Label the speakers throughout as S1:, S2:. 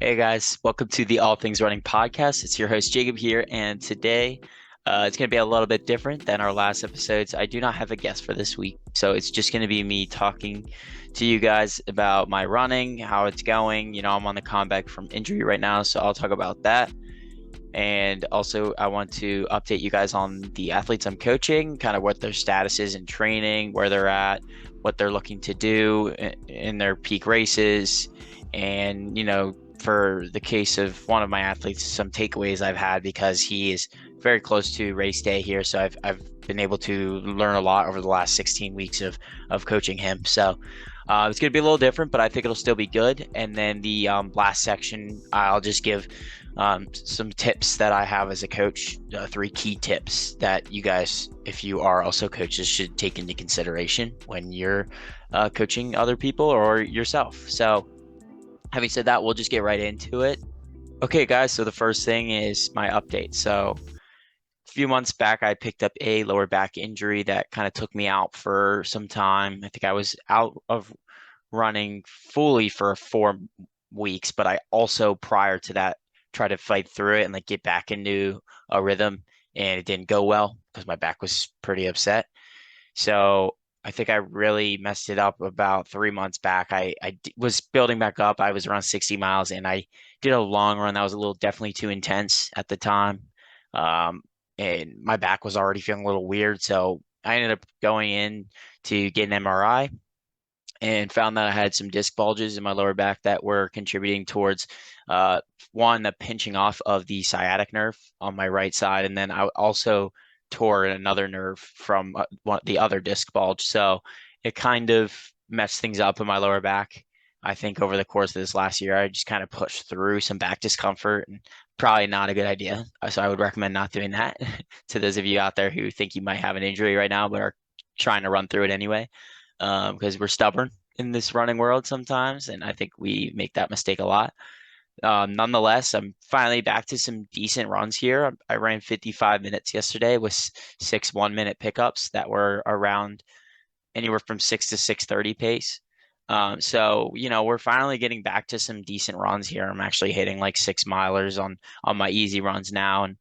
S1: Hey guys, welcome to the All Things Running podcast. It's your host Jacob here, and today it's going to be a little bit different than our last episodes. I do not have a guest for this week, so it's just going to be me talking to you guys about my running, how it's going. I'm on the comeback from injury right now, so I'll talk about that. And also, I want to update you guys on the athletes I'm coaching, kind of what their status is in training, where they're at, what they're looking to do in their peak races. And, for the case of one of my athletes, some takeaways I've had because he is very close to race day here. So I've been able to learn a lot over the last 16 weeks of coaching him. So it's going to be a little different, but I think it'll still be good. And then the last section, I'll just give some tips that I have as a coach, three key tips that you guys, if you are also coaches, should take into consideration when you're coaching other people or yourself. So, having said that, we'll just get right into it. Okay, guys, so the first thing is my update. So, a few months back, I picked up a lower back injury that kind of took me out for some time. I think I was out of running fully for 4 weeks, but I also prior to that tried to fight through it and like get back into a rhythm, and it didn't go well because my back was pretty upset. So I think I really messed it up about 3 months back. Was building back up. I was around 60 miles and I did a long run that was a little definitely too intense at the time. Um, and my back was already feeling a little weird. So I ended up going in to get an MRI and found that I had some disc bulges in my lower back that were contributing towards uh, one, the pinching off of the sciatic nerve on my right side, and then I also tore another nerve from the other disc bulge. So it kind of messed things up in my lower back. I think over the course of this last year, I just kind of pushed through some back discomfort and probably not a good idea. So I would recommend not doing that to those of you out there who think you might have an injury right now, but are trying to run through it anyway because we're stubborn in this running world sometimes, and I think we make that mistake a lot. Nonetheless, I'm finally back to some decent runs here. I ran 55 minutes yesterday with six 1 minute pickups that were around anywhere from 6 to 6:30 pace. So we're finally getting back to some decent runs here. I'm actually hitting like 6 milers on my easy runs now, and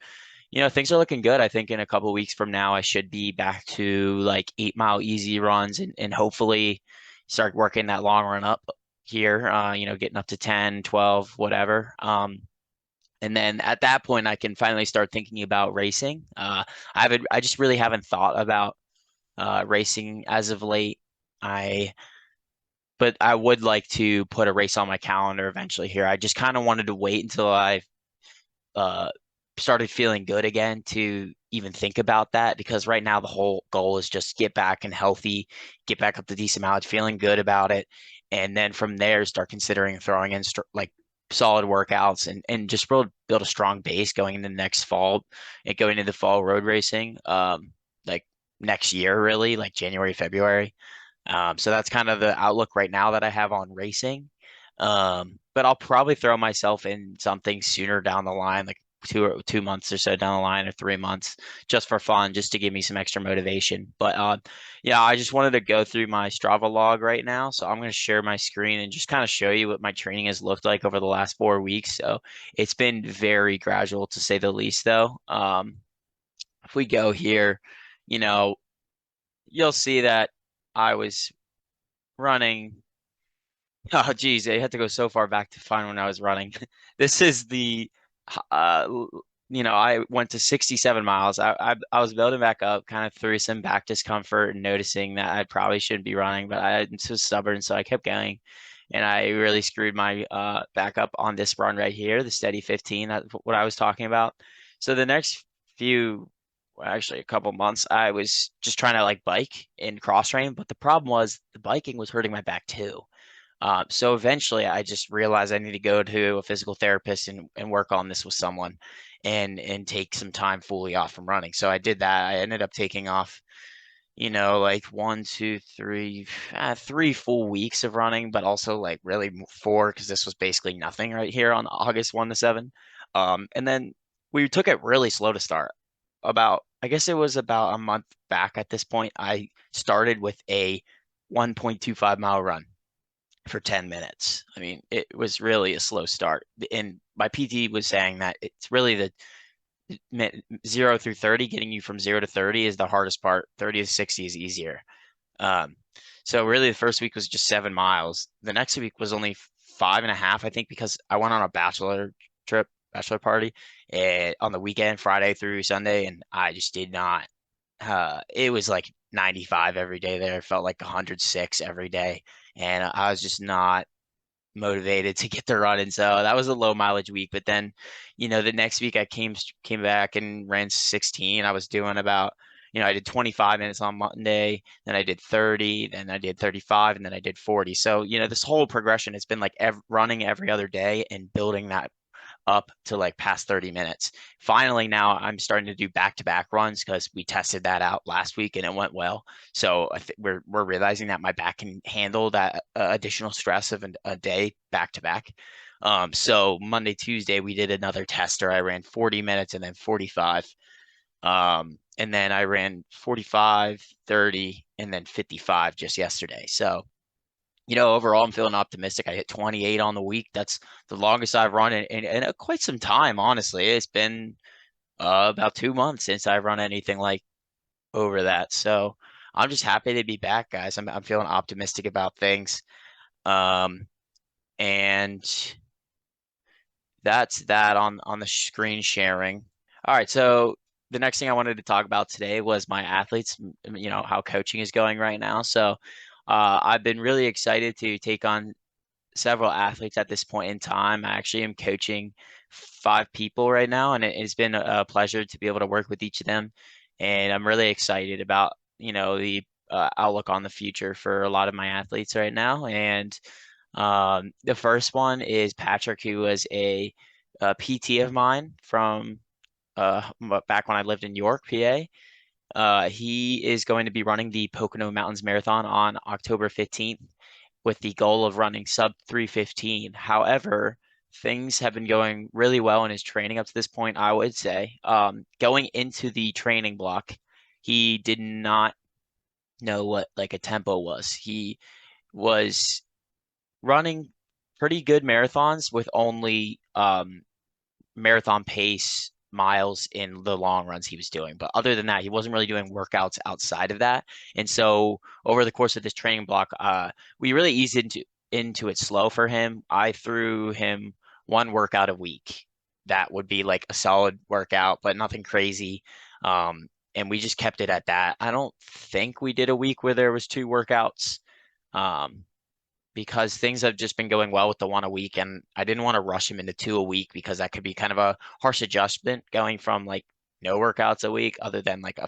S1: things are looking good. I think in a couple of weeks from now, I should be back to like 8 mile easy runs and hopefully start working that long run up here, getting up to 10, 12, whatever. And then at that point, I can finally start thinking about racing. I just really haven't thought about racing as of late. I, but I would like to put a race on my calendar eventually here. I just kind of wanted to wait until I uh, started feeling good again to even think about that because right now the whole goal is just get back and healthy, get back up to decent mileage, feeling good about it, and then from there start considering throwing in like solid workouts and just build a strong base going into the next fall and going into fall road racing, like next year really, like January, February. So that's kind of the outlook right now that I have on racing. But I'll probably throw myself in something sooner down the line, like 2 months or so down the line, or 3 months, just for fun, just to give me some extra motivation. But yeah, I just wanted to go through my Strava log right now, so I'm going to share my screen and just kind of show you what my training has looked like over the last 4 weeks. So it's been very gradual to say the least, though. If we go here, you know, you'll see that I was running. Oh, geez, I had to go so far back to find when I was running. This is uh, I went to 67 miles. I was building back up, kind of through some back discomfort and noticing that I probably shouldn't be running, but I'm so stubborn, so I kept going. And I really screwed my back up on this run right here, the steady 15. That's what I was talking about. So the next few, well, actually a couple months, I was just trying to like bike in cross train, but the problem was the biking was hurting my back too. So eventually I just realized I need to go to a physical therapist and work on this with someone and take some time fully off from running. So I did that. I ended up taking off, like one, two, three, 3 full weeks of running, but also like really four because this was basically nothing right here on August 1 to 7. And then we took it really slow to start. I guess it was about a month back at this point, I started with a 1.25 mile run. for 10 minutes. I mean, it was really a slow start. And my PT was saying that it's really the 0 through 30, getting you from 0 to 30 is the hardest part. 30 to 60 is easier. Um, so really the first week was just 7 miles. The next week was only 5.5, I think, because I went on a bachelor party, and on the weekend, Friday through Sunday, and I just did not. It was like 95 every day there. It felt like 106 every day, and I was just not motivated to get the run. And so that was a low mileage week. But then, the next week I came back and ran 16. I was doing about, I did 25 minutes on Monday, then I did 30, then I did 35, and then I did 40. So, this whole progression has been like running every other day and building that up to like past 30 minutes. Finally, now I'm starting to do back-to-back runs because we tested that out last week and it went well. So we're realizing that my back can handle that additional stress of a day back-to-back. So Monday, Tuesday, we did another tester. I ran 40 minutes and then 45. And then I ran 45, 30, and then 55 just yesterday. So overall, I'm feeling optimistic. I hit 28 on the week. That's the longest I've run in quite some time, honestly. It's been about 2 months since I've run anything like over that. So I'm just happy to be back, guys. I'm feeling optimistic about things. And that's that on the screen sharing. All right, so the next thing I wanted to talk about today was my athletes, how coaching is going right now. So I've been really excited to take on several athletes at this point in time. I actually am coaching 5 people right now, and it's been a pleasure to be able to work with each of them. And I'm really excited about, the outlook on the future for a lot of my athletes right now. And the first one is Patrick, who was a PT of mine from back when I lived in York, PA. He is going to be running the Pocono Mountains Marathon on October 15th with the goal of running sub 3:15. However, things have been going really well in his training up to this point, I would say. Going into the training block, he did not know what like a tempo was. He was running pretty good marathons with only marathon pace miles in the long runs he was doing. But other than that, he wasn't really doing workouts outside of that. And so over the course of this training block, we really eased into it slow for him. I threw him one workout a week. That would be like a solid workout, but nothing crazy. And we just kept it at that. I don't think we did a week where there was 2 workouts. Because things have just been going well with the one a week, and I didn't want to rush him into 2 a week because that could be kind of a harsh adjustment going from like no workouts a week other than like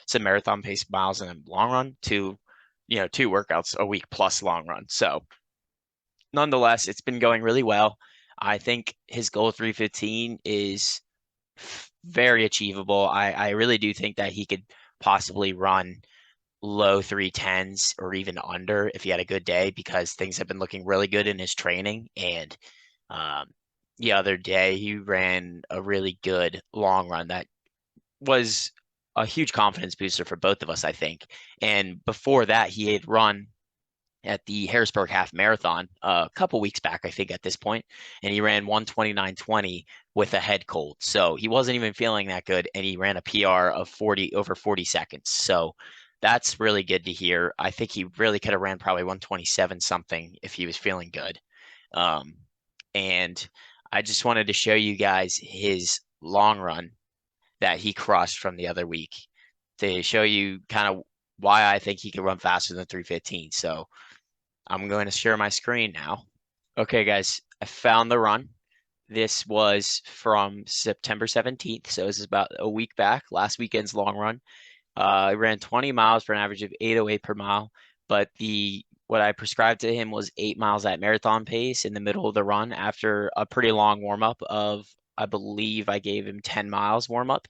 S1: some marathon pace miles and a long run to 2 workouts a week plus long run. So nonetheless, it's been going really well. I think his goal 3:15 is very achievable. I really do think that he could possibly run low 3:10s or even under if he had a good day because things have been looking really good in his training. And um, the other day he ran a really good long run that was a huge confidence booster for both of us, I think. And before that, he had run at the Harrisburg Half Marathon a couple weeks back, I think, at this point, and he ran 1:29:20 with a head cold. So he wasn't even feeling that good, and he ran a PR of 40 seconds. So that's really good to hear. I think he really could have ran probably 1:27 something if he was feeling good. Um, and I just wanted to show you guys his long run that he crushed from the other week to show you kind of why I think he could run faster than 3:15. So I'm going to share my screen now. Okay, guys, I found the run. This was from September 17th, so this is about a week back, last weekend's long run. I ran 20 miles for an average of 8:08 per mile, but what I prescribed to him was 8 miles at marathon pace in the middle of the run after a pretty long warm up of, I believe I gave him 10 miles warm up.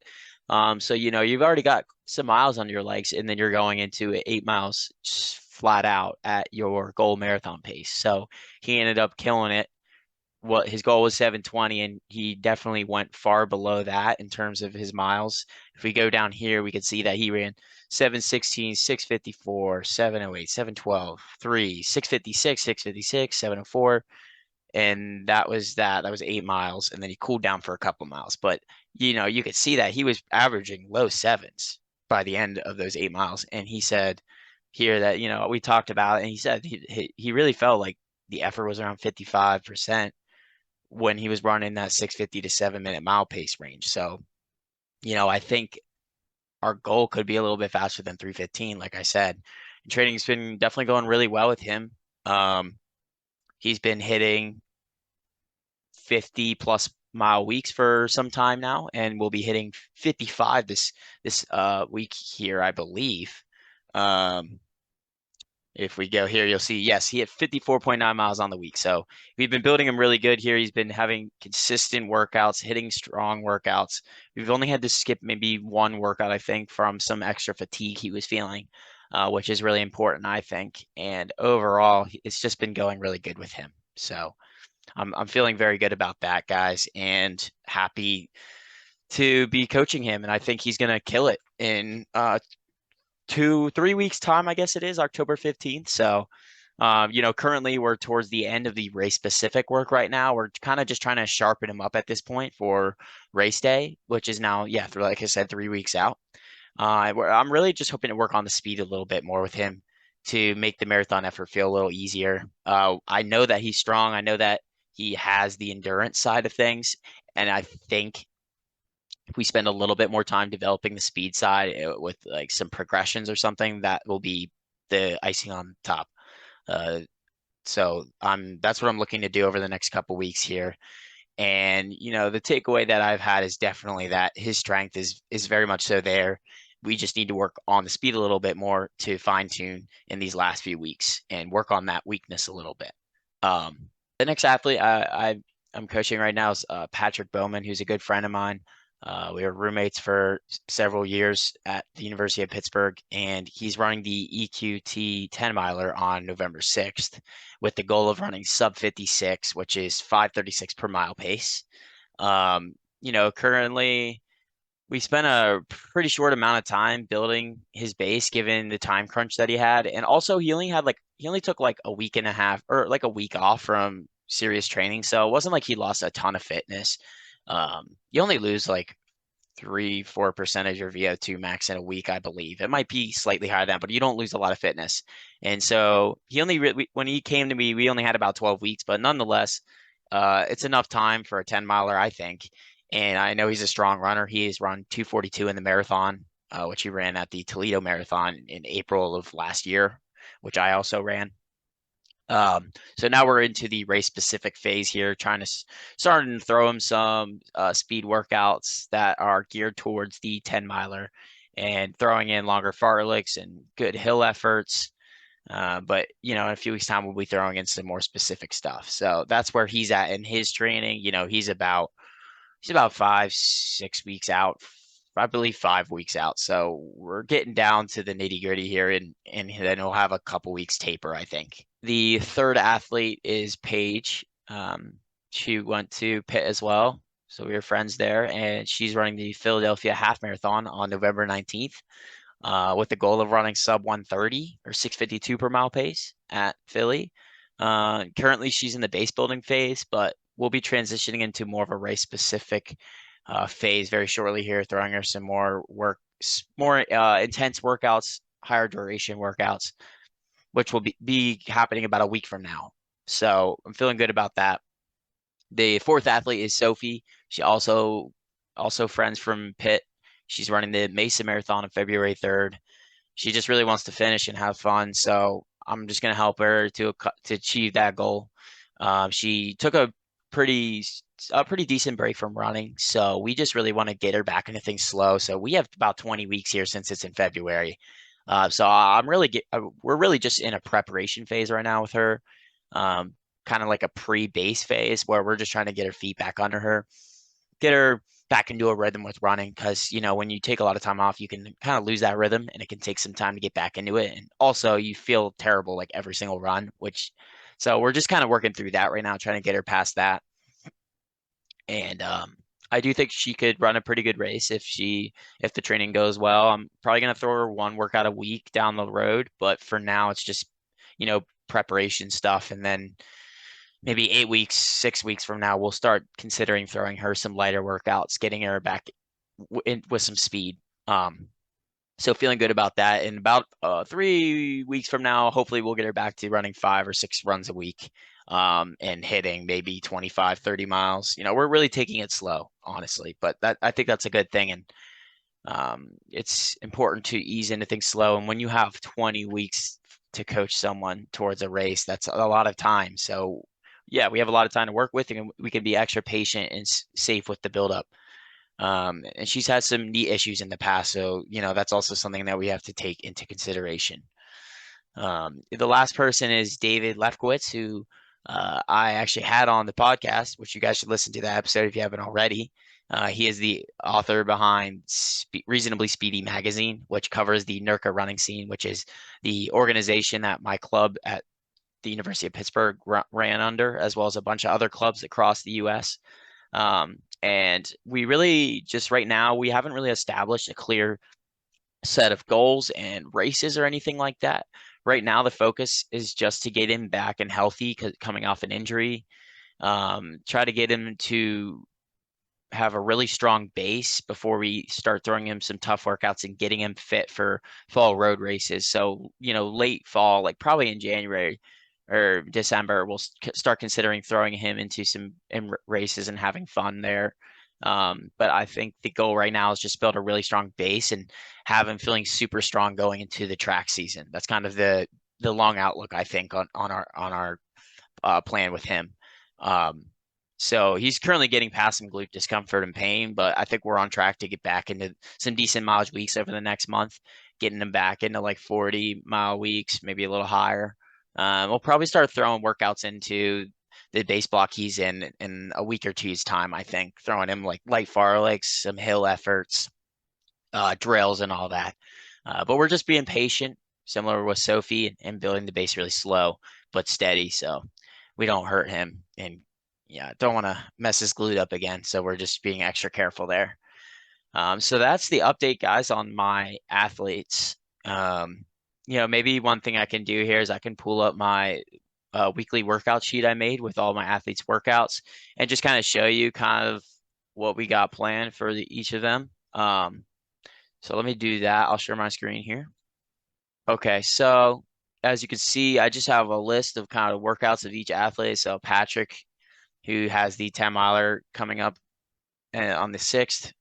S1: So you've already got some miles on your legs, and then you're going into 8 miles just flat out at your goal marathon pace. So he ended up killing it. what his goal was 720, and he definitely went far below that in terms of his miles. If we go down here, we can see that he ran 716, 654, 708, 712, 3, 656, 656, 704, and that was 8 miles, and then he cooled down for a couple miles. But you could see that he was averaging low sevens by the end of those 8 miles. And he said here that we talked about it, and he said he really felt like the effort was around 55% when he was running that 650 to 7 minute mile pace range. So I think our goal could be a little bit faster than 315, like I said. And training's been definitely going really well with him. He's been hitting 50 plus mile weeks for some time now, and we'll be hitting 55 this week here, I believe. If we go here, you'll see, yes, he hit 54.9 miles on the week. So we've been building him really good here. He's been having consistent workouts, hitting strong workouts. We've only had to skip maybe one workout, I think, from some extra fatigue he was feeling, which is really important, I think. And overall, it's just been going really good with him. So I'm feeling very good about that, guys, and happy to be coaching him. And I think he's gonna kill it in 3 weeks time, I guess it is October 15th. So currently we're towards the end of the race specific work right now. We're kind of just trying to sharpen him up at this point for race day, which is now, yeah, through, like I said, 3 weeks out. I'm really just hoping to work on the speed a little bit more with him to make the marathon effort feel a little easier. I know that he's strong. I know that he has the endurance side of things. And I think if we spend a little bit more time developing the speed side with like some progressions or something, that will be the icing on top. Uh, so that's what I'm looking to do over the next couple weeks here. And the takeaway that I've had is definitely that his strength is very much so there. We just need to work on the speed a little bit more to fine tune in these last few weeks and work on that weakness a little bit. The next athlete I'm coaching right now is Patrick Bowman, who's a good friend of mine. We were roommates for several years at the University of Pittsburgh, and he's running the EQT 10 miler on November 6th with the goal of running sub 56, which is 5:36 per mile pace. Currently we spent a pretty short amount of time building his base given the time crunch that he had. And also he only took like a week and a half or like a week off from serious training. So it wasn't like he lost a ton of fitness. You only lose like 3-4% of your VO2 max in a week, I believe. It might be slightly higher than that, but you don't lose a lot of fitness. And so when he came to me, we only had about 12 weeks, but nonetheless, it's enough time for a 10 miler, I think. And I know he's a strong runner. He has run 2:42 in the marathon, which he ran at the Toledo Marathon in April of last year, which I also ran. So now we're into the race specific phase here, trying to start and throw him some speed workouts that are geared towards the 10 miler and throwing in longer fartleks and good hill efforts. But in a few weeks time, we'll be throwing in some more specific stuff. So that's where he's at in his training. He's about 5-6 weeks out, I believe 5 weeks out. So we're getting down to the nitty gritty here, and then we'll have a couple weeks taper, I think. The third athlete is Paige. She went to Pitt as well. So we were friends there, and she's running the Philadelphia Half Marathon on November 19th with the goal of running sub 130 or 652 per mile pace at Philly. Currently, she's in the base building phase, but we'll be transitioning into more of a race specific phase very shortly here, throwing her some more intense workouts, higher duration workouts, which will be happening about a week from now. So I'm feeling good about that. The fourth athlete is Sophie. She also friends from Pitt. She's running the Mesa Marathon on February 3rd. She just really wants to finish and have fun. So I'm just going to help her to achieve that goal. She took a pretty decent break from running. So we just really want to get her back into things slow. So we have about 20 weeks here since it's in February. So we're really just in a preparation phase right now with her, kind of like a pre-base phase where we're just trying to get her feet back under her, get her back into a rhythm with running. Because when you take a lot of time off, you can kind of lose that rhythm, and it can take some time to get back into it. And also, you feel terrible like every single run, so we're just kind of working through that right now, trying to get her past that. And I do think she could run a pretty good race if the training goes well. I'm probably gonna throw her one workout a week down the road, but for now it's just, preparation stuff, and then maybe 8 weeks, 6 weeks from now, we'll start considering throwing her some lighter workouts, getting her back with some speed. Um, so feeling good about that. In about 3 weeks from now, hopefully we'll get her back to running 5 or 6 runs a week, and hitting maybe 25, 30 miles. We're really taking it slow, honestly, but I think that's a good thing. And it's important to ease into things slow. And when you have 20 weeks to coach someone towards a race, that's a lot of time. So yeah, we have a lot of time to work with, and we can be extra patient and safe with the buildup. And she's had some knee issues in the past, so that's also something that we have to take into consideration. The last person is David Lefkowitz, who I actually had on the podcast, which you guys should listen to that episode if you haven't already. He is the author behind Reasonably Speedy magazine, which covers the NERCA running scene, which is the organization that my club at the University of Pittsburgh ran under, as well as a bunch of other clubs across the U.S. And we really just right now, we haven't really established a clear set of goals and races or anything like that. Right now, the focus is just to get him back and healthy coming off an injury. Try to get him to have a really strong base before we start throwing him some tough workouts and getting him fit for fall road races. So, late fall, like probably in January or December, we'll start considering throwing him into some races and having fun there. But I think the goal right now is just build a really strong base and have him feeling super strong going into the track season. That's kind of the long outlook, I think, on our plan with him. Um, so he's currently getting past some glute discomfort and pain, but I think we're on track to get back into some decent mileage weeks over the next month, getting him back into like 40-mile weeks, maybe a little higher. We'll probably start throwing workouts into the base block he's in a week or two's time, I think, throwing him like light farlegs, some hill efforts, drills, and all that. But we're just being patient, similar with Sophie, and building the base really slow but steady, so we don't hurt him. And yeah, don't want to mess his glute up again. So we're just being extra careful there. So that's the update, guys, on my athletes. Maybe one thing I can do here is I can pull up my weekly workout sheet I made with all my athletes' workouts and just kind of show you kind of what we got planned for each of them. So let me do that. I'll share my screen here. Okay, so as you can see, I just have a list of kind of workouts of each athlete. So Patrick, who has the 10 miler coming up on the 6th.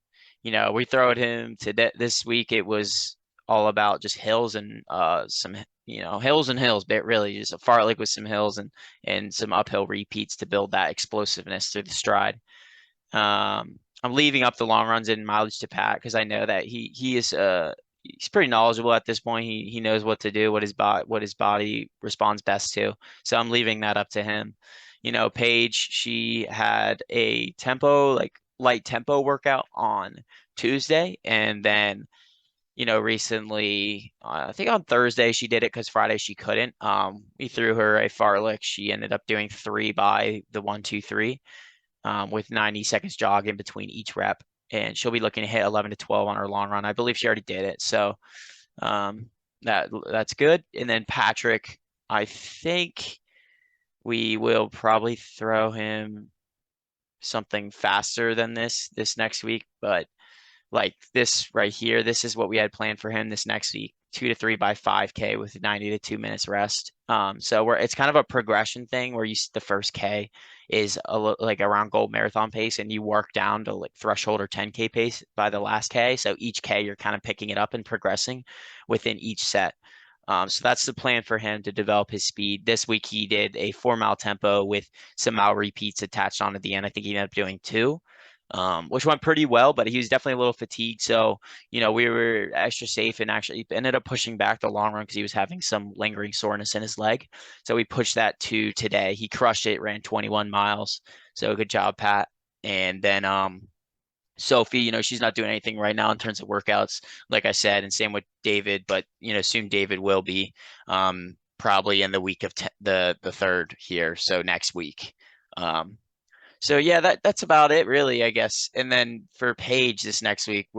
S1: We throw at him today. This week it was all about just hills and some hills and hills, but really just a fartlek with some hills and some uphill repeats to build that explosiveness through the stride. I'm leaving up the long runs in mileage to Pat because I know that he is he's pretty knowledgeable at this point. He knows what to do, what his body responds best to. So I'm leaving that up to him. Paige, she had a tempo, like light tempo workout on Tuesday, and then recently, I think on Thursday she did it because Friday she couldn't. We threw her a fartlek. She ended up doing 3 by the 1-2-3, with 90 seconds jog in between each rep, and she'll be looking to hit 11 to 12 on her long run. I believe she already did it, so that's good. And then Patrick, I think we will probably throw him something faster than this next week, but like this right here, this is what we had planned for him this next week: 2 to 3 by 5K with 90 to 2 minutes rest. So it's kind of a progression thing where the first K is like around goal marathon pace, and you work down to like threshold or 10K pace by the last K. So each K you're kind of picking it up and progressing within each set. So that's the plan for him to develop his speed. This week he did a 4-mile tempo with some mile repeats attached on at the end. I think he ended up doing 2, which went pretty well, but he was definitely a little fatigued. So, we were extra safe and actually ended up pushing back the long run because he was having some lingering soreness in his leg. So we pushed that to today. He crushed it, ran 21 miles. So good job, Pat. And then Sophie, she's not doing anything right now in terms of workouts, like I said, and same with David, but soon David will be, probably in the week of the 3rd here, so next week. So yeah, that's about it really, I guess. And then for Paige this next week,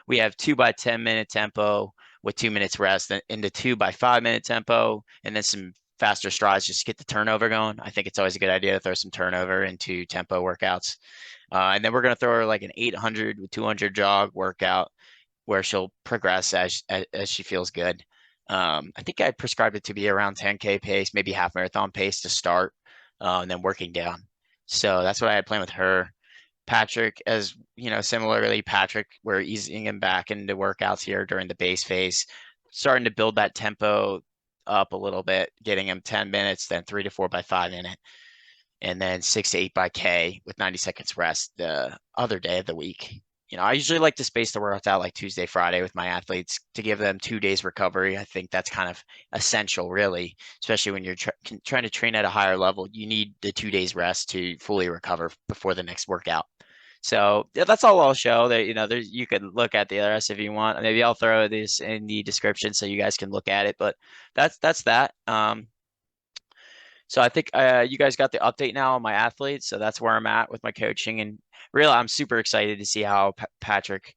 S1: we have 2 by 10 minute tempo with 2 minutes rest, then into 2 by 5 minute tempo, and then some faster strides just to get the turnover going. I think it's always a good idea to throw some turnover into tempo workouts. And then we're gonna throw her like an 800 with 200 jog workout where she'll progress as she feels good. I think I prescribed it to be around 10K pace, maybe half marathon pace to start, and then working down. So that's what I had planned with her. Patrick, as you know, similarly, Patrick, we're easing him back into workouts here during the base phase, starting to build that tempo up a little bit, getting him 10 minutes, then 3 to 4 by 5 minute, and then 6 to 8 by K with 90 seconds rest the other day of the week. I usually like to space the workouts out like Tuesday, Friday with my athletes to give them 2 days recovery. I think that's kind of essential, really, especially when you're trying to train at a higher level. You need the 2 days rest to fully recover before the next workout. So yeah, that's all I'll show. That you can look at the rest if you want. Maybe I'll throw this in the description so you guys can look at it. But that's that. So I think you guys got the update now on my athletes. So that's where I'm at with my coaching, and really, I'm super excited to see how Patrick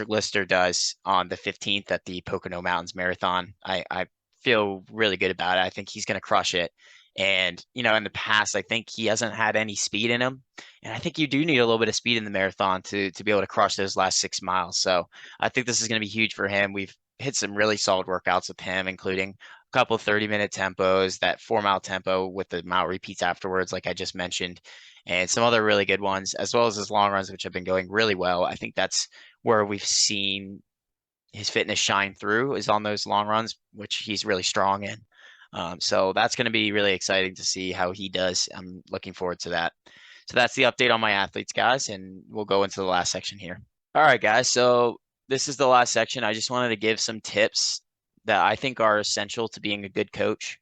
S1: Lister does on the 15th at the Pocono Mountains Marathon. I feel really good about it. I think he's going to crush it. And in the past, I think he hasn't had any speed in him, and I think you do need a little bit of speed in the marathon to be able to crush those last 6 miles. So I think this is going to be huge for him. We've hit some really solid workouts with him, including couple 30-minute tempos, that 4 mile tempo with the mile repeats afterwards, like I just mentioned, and some other really good ones, as well as his long runs, which have been going really well. I think that's where we've seen his fitness shine through is on those long runs, which he's really strong in. So that's going to be really exciting to see how he does. I'm looking forward to that. So that's the update on my athletes, guys, and we'll go into the last section here. All right, guys. So this is the last section. I just wanted to give some tips that I think are essential to being a good coach.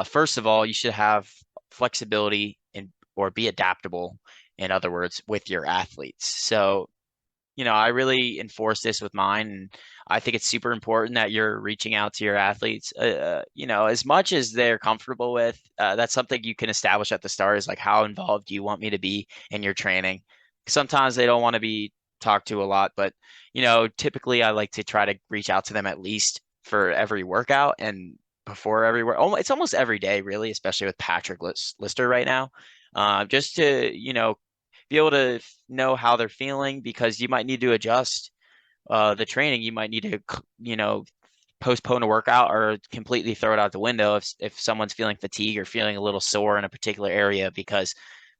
S1: First of all, you should have flexibility or be adaptable, in other words, with your athletes. So, I really enforce this with mine, and I think it's super important that you're reaching out to your athletes, as much as they're comfortable with. That's something you can establish at the start is like, how involved do you want me to be in your training? Sometimes they don't want to be talked to a lot, but, typically I like to try to reach out to them at least for every workout and before every work. It's almost every day, really, especially with Patrick Lister right now, just to, be able to know how they're feeling because you might need to adjust the training. You might need to, postpone a workout or completely throw it out the window if someone's feeling fatigue or feeling a little sore in a particular area because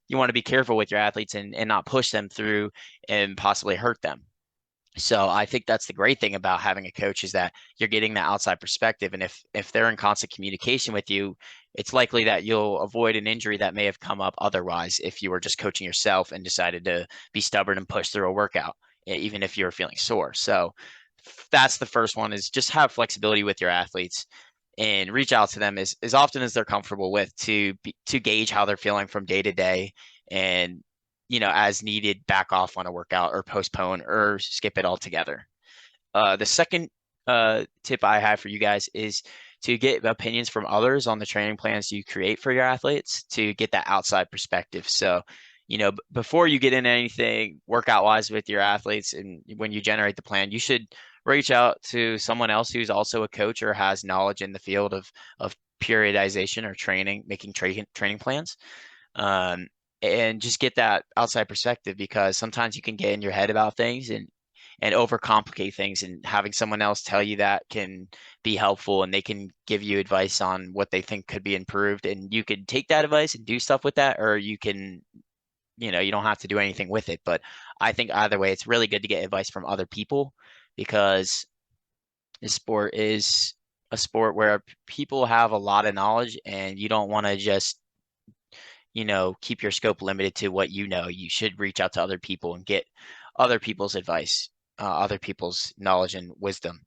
S1: you want to be careful with your athletes and not push them through and possibly hurt them. So I think that's the great thing about having a coach is that you're getting that outside perspective. And if they're in constant communication with you, it's likely that you'll avoid an injury that may have come up otherwise if you were just coaching yourself and decided to be stubborn and push through a workout, even if you're feeling sore. So that's the first one is just have flexibility with your athletes and reach out to them as often as they're comfortable with to gauge how they're feeling from day to day and as needed, back off on a workout or postpone or skip it altogether. The second tip I have for you guys is to get opinions from others on the training plans you create for your athletes to get that outside perspective. So, before you get into anything workout wise with your athletes and when you generate the plan, you should reach out to someone else who's also a coach or has knowledge in the field of periodization or training, making training plans. And just get that outside perspective because sometimes you can get in your head about things and overcomplicate things, and having someone else tell you that can be helpful, and they can give you advice on what they think could be improved, and you could take that advice and do stuff with that, or you can, you don't have to do anything with it. But I think either way, it's really good to get advice from other people because this sport is a sport where people have a lot of knowledge and you don't want to just keep your scope limited to what you know. You should reach out to other people and get other people's advice, other people's knowledge and wisdom.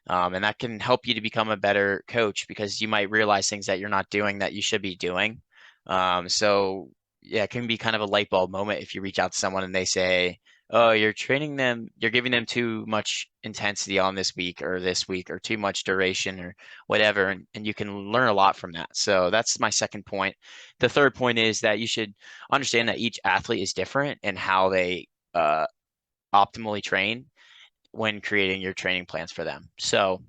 S1: And that can help you to become a better coach because you might realize things that you're not doing that you should be doing. So yeah, it can be kind of a light bulb moment if you reach out to someone and they say, oh, you're giving them too much intensity on this week or too much duration or whatever, and you can learn a lot from that. So that's my second point. The third point is that you should understand that each athlete is different and how they uh, optimally train when creating your training plans for them. So,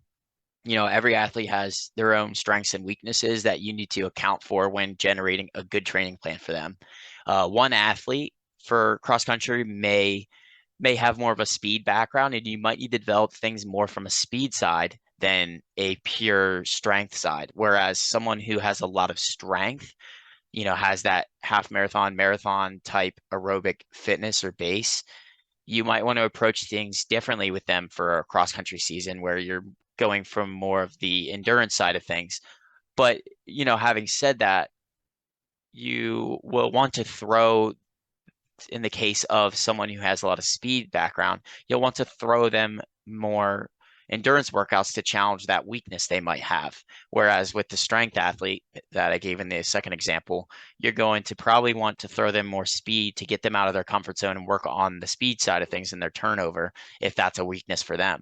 S1: every athlete has their own strengths and weaknesses that you need to account for when generating a good training plan for them. One athlete for cross country may have more of a speed background, and you might need to develop things more from a speed side than a pure strength side. Whereas someone who has a lot of strength, has that half marathon type aerobic fitness or base, you might want to approach things differently with them for a cross country season where you're going from more of the endurance side of things. But, having said that, you will want to throw, in the case of someone who has a lot of speed background, you'll want to throw them more endurance workouts to challenge that weakness they might have. Whereas with the strength athlete that I gave in the second example, you're going to probably want to throw them more speed to get them out of their comfort zone and work on the speed side of things and their turnover if that's a weakness for them.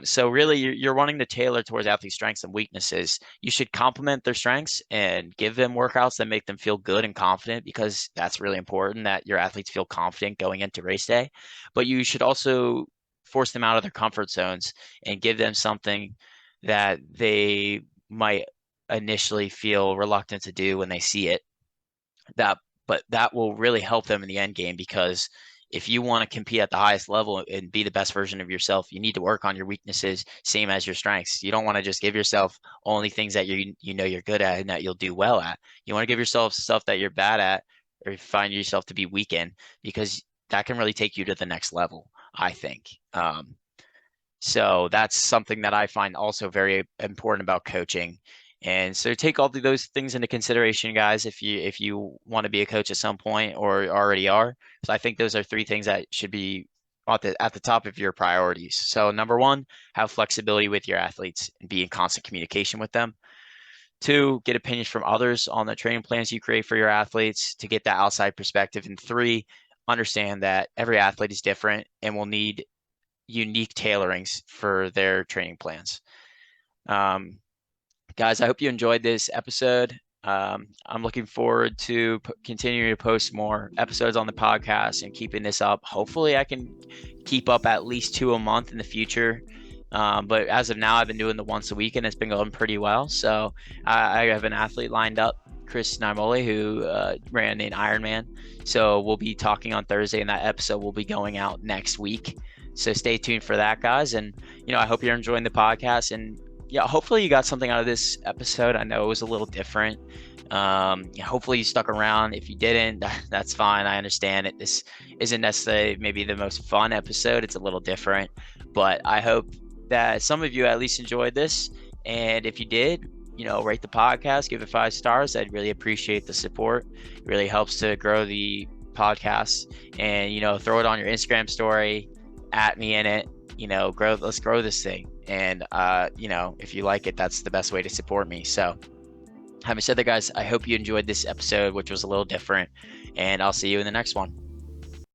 S1: So really, you're wanting to tailor towards athletes' strengths and weaknesses. You should complement their strengths and give them workouts that make them feel good and confident, because that's really important that your athletes feel confident going into race day. But you should also force them out of their comfort zones and give them something that they might initially feel reluctant to do when they see it. But that will really help them in the end game, because if you want to compete at the highest level and be the best version of yourself, you need to work on your weaknesses, same as your strengths. You don't want to just give yourself only things that you're good at and that you'll do well at. You want to give yourself stuff that you're bad at or find yourself to be weak in, because that can really take you to the next level, I think. So that's something that I find also very important about coaching. And so take all those things into consideration, guys, if you want to be a coach at some point or already are. So I think those are three things that should be at the top of your priorities. So number one, have flexibility with your athletes and be in constant communication with them. Two, get opinions from others on the training plans you create for your athletes to get that outside perspective. And three, understand that every athlete is different and will need unique tailorings for their training plans. Guys, I hope you enjoyed this episode. I'm looking forward to continuing to post more episodes on the podcast and keeping this up. Hopefully, I can keep up at least 2 a month in the future. But as of now, I've been doing the once a week, and it's been going pretty well. So I have an athlete lined up, Chris Naimole, who ran an Ironman. So we'll be talking on Thursday, and that episode will be going out next week. So stay tuned for that, guys. And, I hope you're enjoying the podcast. And yeah, hopefully you got something out of this episode. I know it was a little different. Hopefully you stuck around. If you didn't, that's fine. I understand it. This isn't necessarily maybe the most fun episode. It's a little different, but I hope that some of you at least enjoyed this. And if you did, rate the podcast, give it 5 stars. I'd really appreciate the support. It really helps to grow the podcast. And, throw it on your Instagram story, at me in it. Let's grow this thing. And, if you like it, that's the best way to support me. So having said that, guys, I hope you enjoyed this episode, which was a little different, and I'll see you in the next one.